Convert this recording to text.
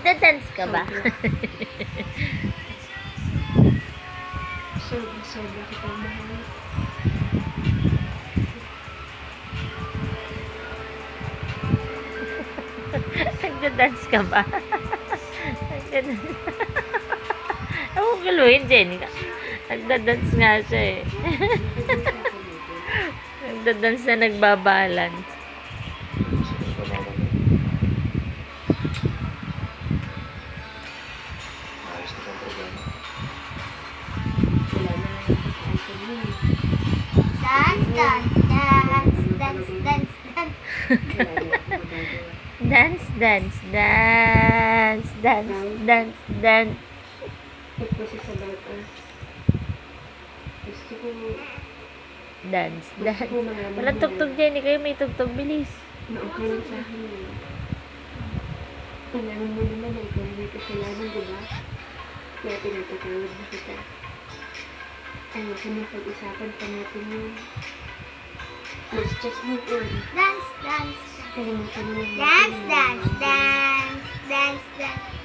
Nagda-dance ka ba? Sobra kita mahal. Nagda-dance ka ba? Ako galuhin, Jenny. Nagda-dance nga siya eh. Nagda-dance na nagbabalance. Ayos na pang programa. Wala na yung pagkakas mo. Dance, dance, dance, dance, dance, dance. Wala na yung magagawa. Dance, dance, dance, dance, dance, dance. Ito kasi sa bata. Gusto ko, Dance, gusto dance. ko malaman Walang tugtog, Jenny. Kayo may tugtog. Bilis. na okay lang sa akin eh. Kailangan mo naman na ikaw may kasalanan, diba? Kaya pinatatawad na kita. Ayoko na pag-isapan pa natin yun. Let's just move on. Dance, dance, Kalimutan mo yung dance, dance, dance, dance, dance.